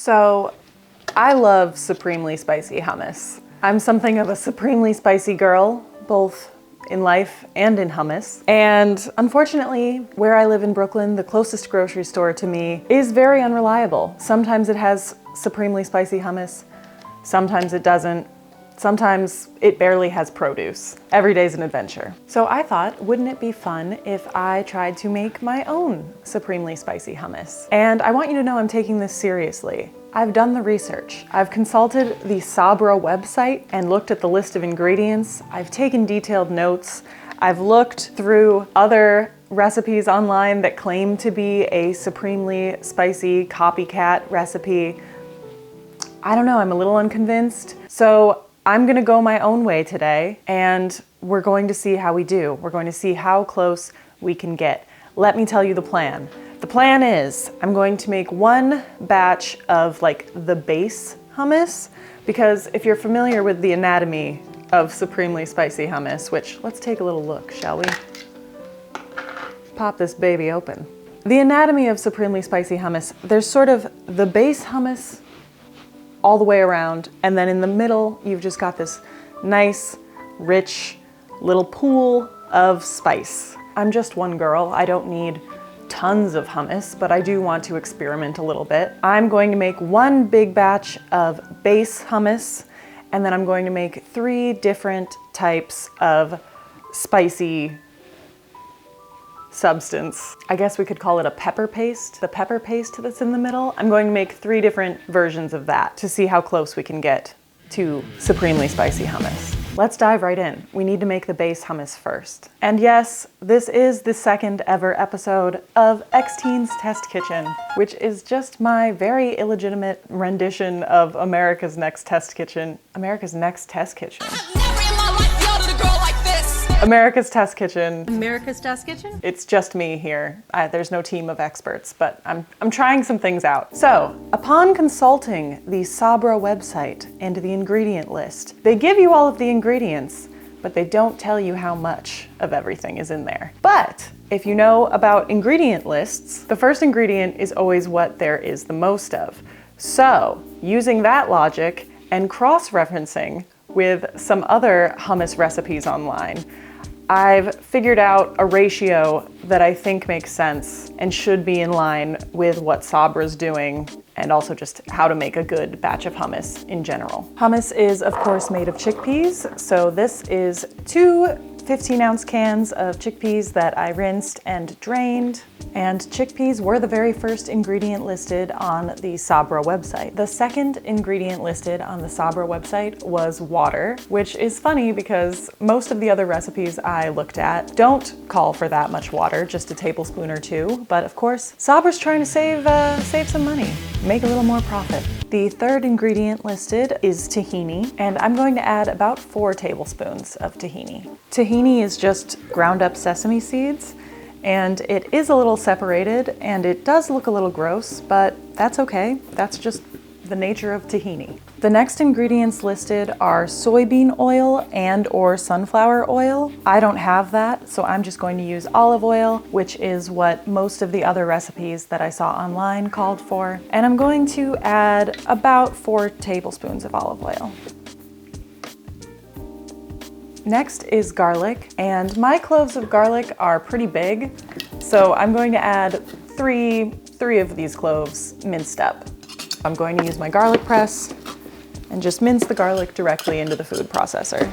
So, I love supremely spicy hummus. I'm something of a supremely spicy girl, both in life and in hummus. And unfortunately, where I live in Brooklyn, the closest grocery store to me is very unreliable. Sometimes it has supremely spicy hummus, sometimes it doesn't. Sometimes it barely has produce. Every day's an adventure. So I thought, wouldn't it be fun if I tried to make my own supremely spicy hummus? And I want you to know I'm taking this seriously. I've done the research. I've consulted the Sabra website and looked at the list of ingredients. I've taken detailed notes. I've looked through other recipes online that claim to be a supremely spicy copycat recipe. I don't know, I'm a little unconvinced. So I'm gonna go my own way today, and we're going to see how we do. We're going to see how close we can get. Let me tell you the plan. The plan is I'm going to make one batch of like the base hummus, because if you're familiar with the anatomy of supremely spicy hummus, which let's take a little look, shall we? Pop this baby open. The anatomy of supremely spicy hummus, there's sort of the base hummus all the way around, and then in the middle, you've just got this nice, rich little pool of spice. I'm just one girl. I don't need tons of hummus, but I do want to experiment a little bit. I'm going to make one big batch of base hummus, and then I'm going to make 3 different types of spicy substance. I guess we could call it a pepper paste. The pepper paste that's in the middle, I'm going to make 3 different versions of that to see how close we can get to supremely spicy hummus. Let's dive right in. We need to make the base hummus first. And yes, this is the 2nd ever episode of Xtine's Test Kitchen, which is just my very illegitimate rendition of America's Next Test Kitchen. America's Next Test Kitchen. America's Test Kitchen. America's Test Kitchen? It's just me here. There's no team of experts, but I'm trying some things out. So, upon consulting the Sabra website and the ingredient list, they give you all of the ingredients, but they don't tell you how much of everything is in there. But if you know about ingredient lists, the first ingredient is always what there is the most of. So, using that logic and cross-referencing with some other hummus recipes online, I've figured out a ratio that I think makes sense and should be in line with what Sabra's doing, and also just how to make a good batch of hummus in general. Hummus is, of course, made of chickpeas. So this is 2 15-ounce cans of chickpeas that I rinsed and drained. And chickpeas were the very first ingredient listed on the Sabra website. The second ingredient listed on the Sabra website was water, which is funny because most of the other recipes I looked at don't call for that much water, just a tablespoon or 2. But of course, Sabra's trying to save some money, make a little more profit. The third ingredient listed is tahini, and I'm going to add about 4 tablespoons of tahini. Tahini is just ground up sesame seeds, and it is a little separated, and it does look a little gross, but that's okay. That's just the nature of tahini. The next ingredients listed are soybean oil and or sunflower oil. I don't have that, so I'm just going to use olive oil, which is what most of the other recipes that I saw online called for. And I'm going to add about 4 tablespoons of olive oil. Next is garlic, and my cloves of garlic are pretty big, so I'm going to add three of these cloves minced up. I'm going to use my garlic press and just mince the garlic directly into the food processor.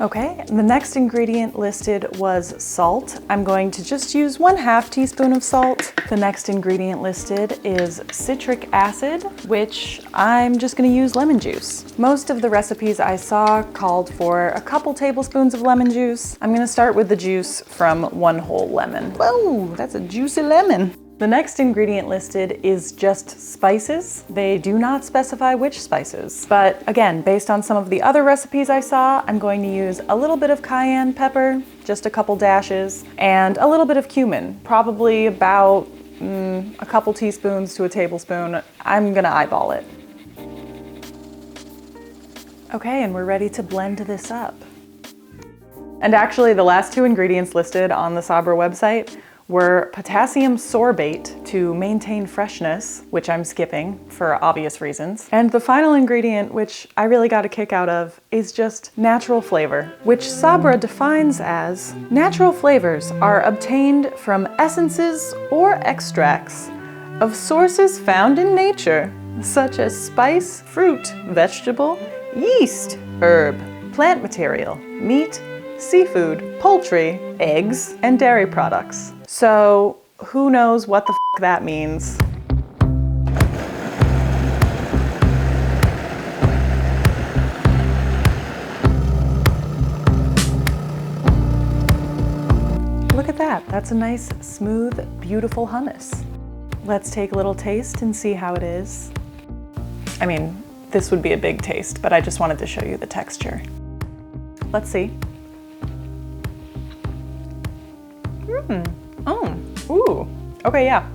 Okay, the next ingredient listed was salt. I'm going to just use 1/2 teaspoon of salt. The next ingredient listed is citric acid, which I'm just gonna use lemon juice. Most of the recipes I saw called for a couple tablespoons of lemon juice. I'm gonna start with the juice from 1 whole lemon. Whoa, that's a juicy lemon. The next ingredient listed is just spices. They do not specify which spices, but again, based on some of the other recipes I saw, I'm going to use a little bit of cayenne pepper, just a couple dashes, and a little bit of cumin, probably about a couple teaspoons to a tablespoon. I'm gonna eyeball it. Okay, and we're ready to blend this up. And actually, the last 2 ingredients listed on the Sabra website were potassium sorbate to maintain freshness, which I'm skipping for obvious reasons. And the final ingredient, which I really got a kick out of, is just natural flavor, which Sabra defines as natural flavors are obtained from essences or extracts of sources found in nature, such as spice, fruit, vegetable, yeast, herb, plant material, meat, seafood, poultry, eggs, and dairy products. So who knows what the f that means? Look at that. That's a nice, smooth, beautiful hummus. Let's take a little taste and see how it is. I mean, this would be a big taste, but I just wanted to show you the texture. Let's see. Ooh. Okay, yeah.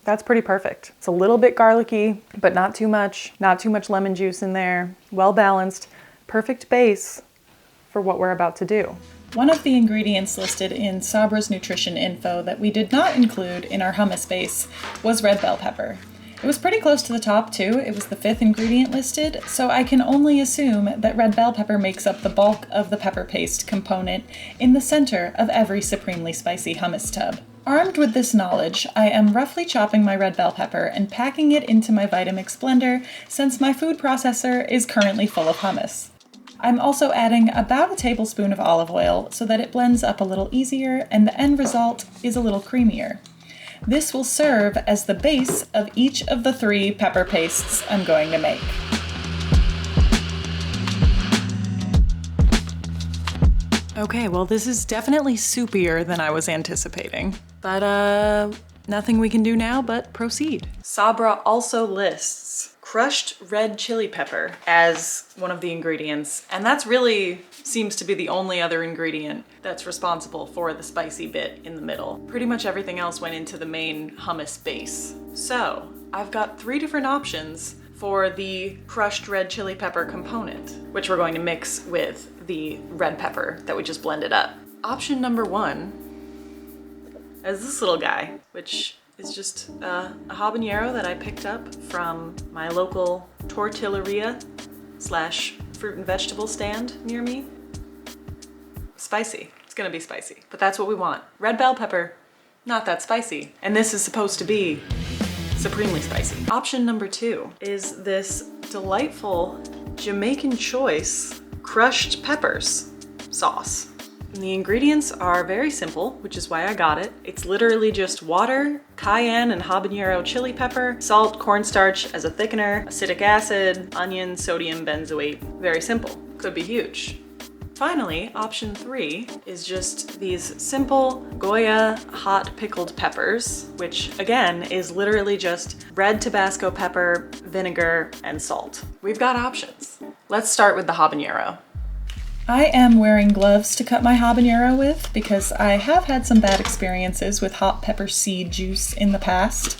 That's pretty perfect. It's a little bit garlicky, but not too much. Not too much lemon juice in there. Well balanced. Perfect base for what we're about to do. One of the ingredients listed in Sabra's nutrition info that we did not include in our hummus base was red bell pepper. It was pretty close to the top too. It was the 5th ingredient listed, so I can only assume that red bell pepper makes up the bulk of the pepper paste component in the center of every Supremely Spicy Hummus tub. Armed with this knowledge, I am roughly chopping my red bell pepper and packing it into my Vitamix blender since my food processor is currently full of hummus. I'm also adding about a tablespoon of olive oil so that it blends up a little easier and the end result is a little creamier. This will serve as the base of each of the 3 pepper pastes I'm going to make. Okay, well this is definitely soupier than I was anticipating, but nothing we can do now but proceed. Sabra also lists crushed red chili pepper as one of the ingredients, and that's really seems to be the only other ingredient that's responsible for the spicy bit in the middle. Pretty much everything else went into the main hummus base. So I've got 3 different options for the crushed red chili pepper component, which we're going to mix with the red pepper that we just blended up. Option number 1 is this little guy, which is just a habanero that I picked up from my local tortilleria / fruit and vegetable stand near me. Spicy. It's gonna be spicy, but that's what we want. Red bell pepper, not that spicy. And this is supposed to be supremely spicy. Option number 2 is this delightful Jamaican choice crushed peppers sauce. And the ingredients are very simple, which is why I got it. It's literally just water, cayenne and habanero chili pepper, salt, cornstarch as a thickener, acetic acid, onion, sodium benzoate. Very simple. Could be huge. Finally, option 3 is just these simple Goya hot pickled peppers, which again is literally just red Tabasco pepper, vinegar, and salt. We've got options. Let's start with the habanero. I am wearing gloves to cut my habanero with because I have had some bad experiences with hot pepper seed juice in the past.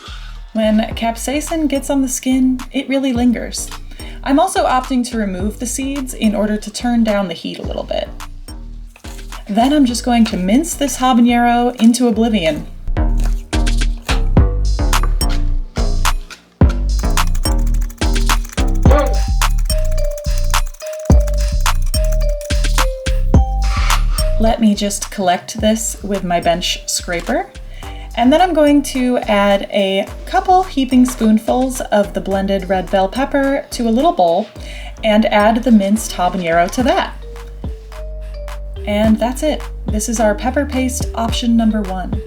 When capsaicin gets on the skin, it really lingers. I'm also opting to remove the seeds in order to turn down the heat a little bit. Then I'm just going to mince this habanero into oblivion. Let me just collect this with my bench scraper. And then I'm going to add a couple heaping spoonfuls of the blended red bell pepper to a little bowl and add the minced habanero to that. And that's it. This is our pepper paste option number 1.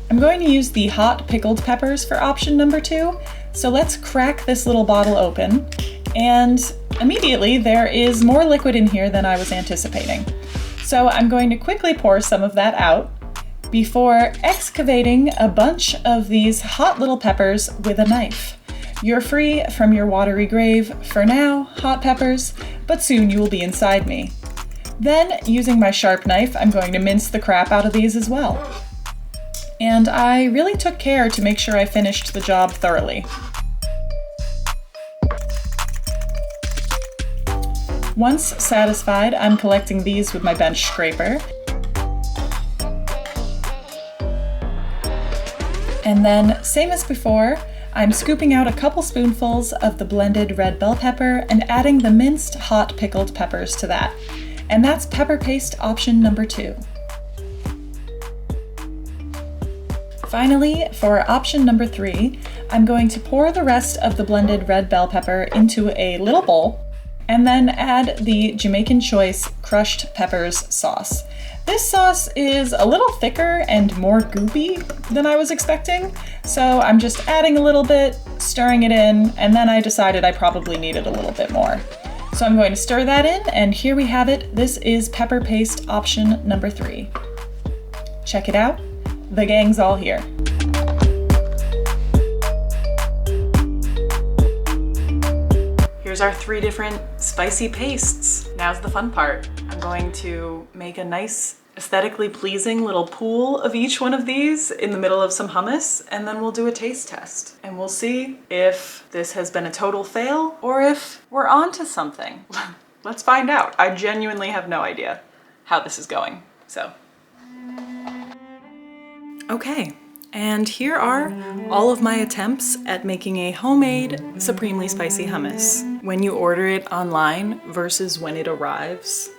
I'm going to use the hot pickled peppers for option number 2. So let's crack this little bottle open, and immediately there is more liquid in here than I was anticipating. So I'm going to quickly pour some of that out before excavating a bunch of these hot little peppers with a knife. You're free from your watery grave for now, hot peppers, but soon you will be inside me. Then, using my sharp knife, I'm going to mince the crap out of these as well. And I really took care to make sure I finished the job thoroughly. Once satisfied, I'm collecting these with my bench scraper. And then, same as before, I'm scooping out a couple spoonfuls of the blended red bell pepper and adding the minced hot pickled peppers to that. And that's pepper paste option number 2. Finally, for option number 3, I'm going to pour the rest of the blended red bell pepper into a little bowl and then add the Jamaican Choice crushed peppers sauce. This sauce is a little thicker and more goopy than I was expecting, so I'm just adding a little bit, stirring it in, and then I decided I probably needed a little bit more. So I'm going to stir that in, and here we have it. This is pepper paste option number 3. Check it out. The gang's all here. Here's our 3 different spicy pastes. Now's the fun part. I'm going to make a nice, aesthetically pleasing little pool of each one of these in the middle of some hummus, and then we'll do a taste test. And we'll see if this has been a total fail or if we're onto something. Let's find out. I genuinely have no idea how this is going, so. Okay, and here are all of my attempts at making a homemade Supremely Spicy Hummus. When you order it online versus when it arrives.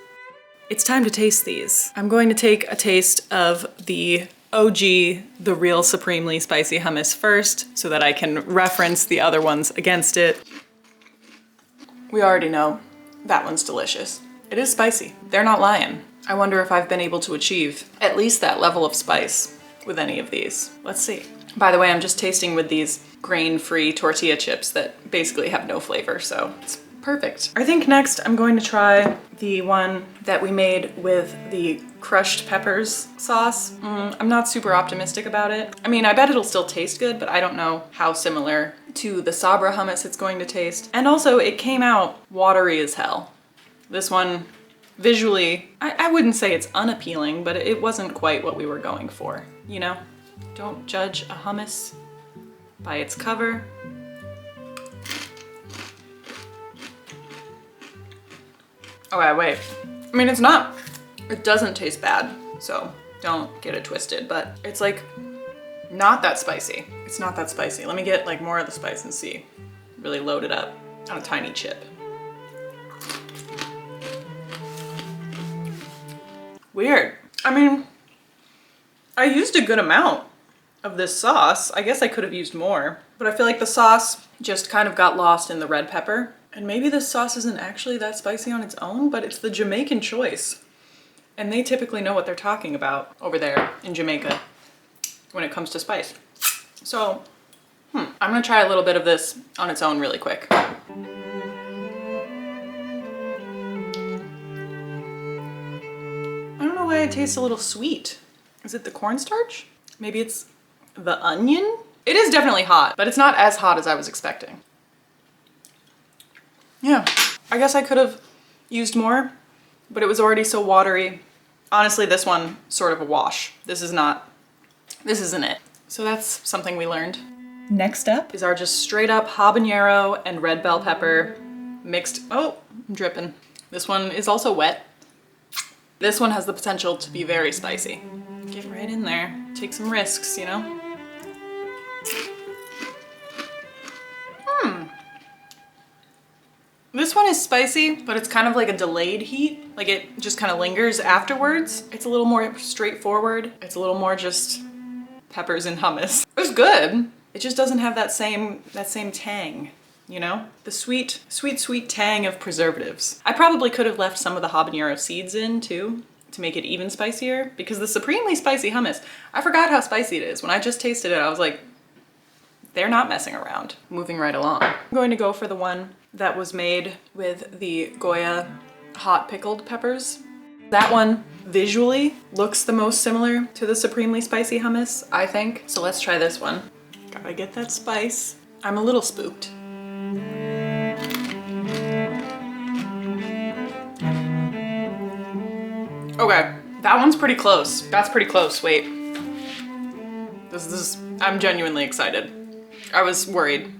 It's time to taste these. I'm going to take a taste of the OG, the real Supremely Spicy Hummus first, so that I can reference the other ones against it. We already know that one's delicious. It is spicy. They're not lying. I wonder if I've been able to achieve at least that level of spice with any of these. Let's see. By the way, I'm just tasting with these grain-free tortilla chips that basically have no flavor, so it's perfect. I think next I'm going to try the one that we made with the crushed peppers sauce. I'm not super optimistic about it. I mean, I bet it'll still taste good, but I don't know how similar to the Sabra hummus it's going to taste. And also, it came out watery as hell. This one, visually, I wouldn't say it's unappealing, but it wasn't quite what we were going for, you know? Don't judge a hummus by its cover. Okay, wait. I mean, it doesn't taste bad, so don't get it twisted, but it's like not that spicy. It's not that spicy. Let me get like more of the spice and see. Really load it up on a tiny chip. Weird. I mean, I used a good amount of this sauce. I guess I could have used more, but I feel like the sauce just kind of got lost in the red pepper. And maybe this sauce isn't actually that spicy on its own, but it's the Jamaican Choice. And they typically know what they're talking about over there in Jamaica when it comes to spice. So, I'm gonna try a little bit of this on its own really quick. I don't know why it tastes a little sweet. Is it the cornstarch? Maybe it's the onion? It is definitely hot, but it's not as hot as I was expecting. Yeah, I guess I could have used more, but it was already so watery. Honestly, this one, sort of a wash. This isn't it. So that's something we learned. Next up is our just straight up habanero and red bell pepper mixed. Oh, I'm dripping. This one is also wet. This one has the potential to be very spicy. Get right in there, take some risks, you know? This one is spicy, but it's kind of like a delayed heat. Like it just kind of lingers afterwards. It's a little more straightforward. It's a little more just peppers and hummus. It's good. It just doesn't have that same tang, you know? The sweet tang of preservatives. I probably could have left some of the habanero seeds in too, to make it even spicier, because the Supremely Spicy Hummus, I forgot how spicy it is. When I just tasted it, I was like, they're not messing around. Moving right along. I'm going to go for the one that was made with the Goya hot pickled peppers. That one visually looks the most similar to the Supremely Spicy Hummus, I think. So let's try this one. Gotta get that spice. I'm a little spooked. Okay, that one's pretty close. That's pretty close, wait. I'm genuinely excited. I was worried.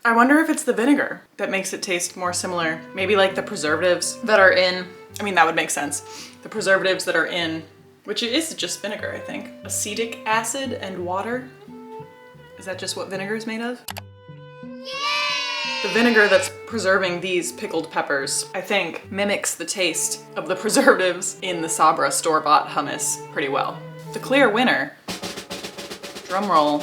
I wonder if it's the vinegar that makes it taste more similar. Maybe like the preservatives that are in I mean, that would make sense. The preservatives that are in, which is just vinegar, I think. Acetic acid and water. Is that just what vinegar is made of? The vinegar that's preserving these pickled peppers, I think, mimics the taste of the preservatives in the Sabra store-bought hummus pretty well. The clear winner, drum roll,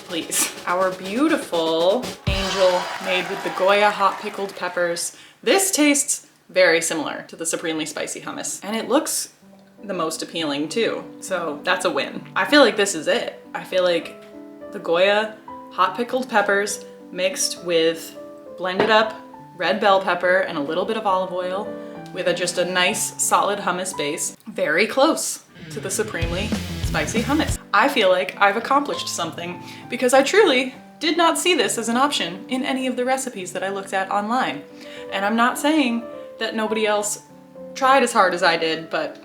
please. Our beautiful angel made with the Goya hot pickled peppers. This tastes very similar to the Supremely Spicy Hummus, and it looks the most appealing too. So that's a win. I feel like this is it. I feel like the Goya hot pickled peppers mixed with blended up red bell pepper and a little bit of olive oil with just a nice solid hummus base. Very close to the Supremely Spicy Hummus. I feel like I've accomplished something because I truly did not see this as an option in any of the recipes that I looked at online. And I'm not saying that nobody else tried as hard as I did, but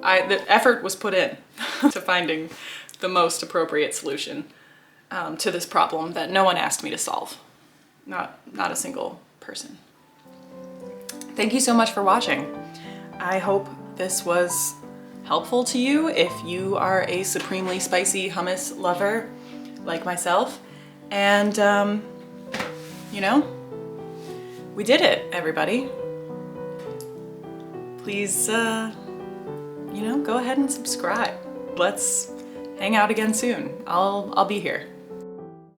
the effort was put in to finding the most appropriate solution to this problem that no one asked me to solve. Not a single person. Thank you so much for watching. I hope this was helpful to you if you are a supremely spicy hummus lover like myself. And, you know, we did it, everybody. Please, you know, go ahead and subscribe. Let's hang out again soon. I'll be here.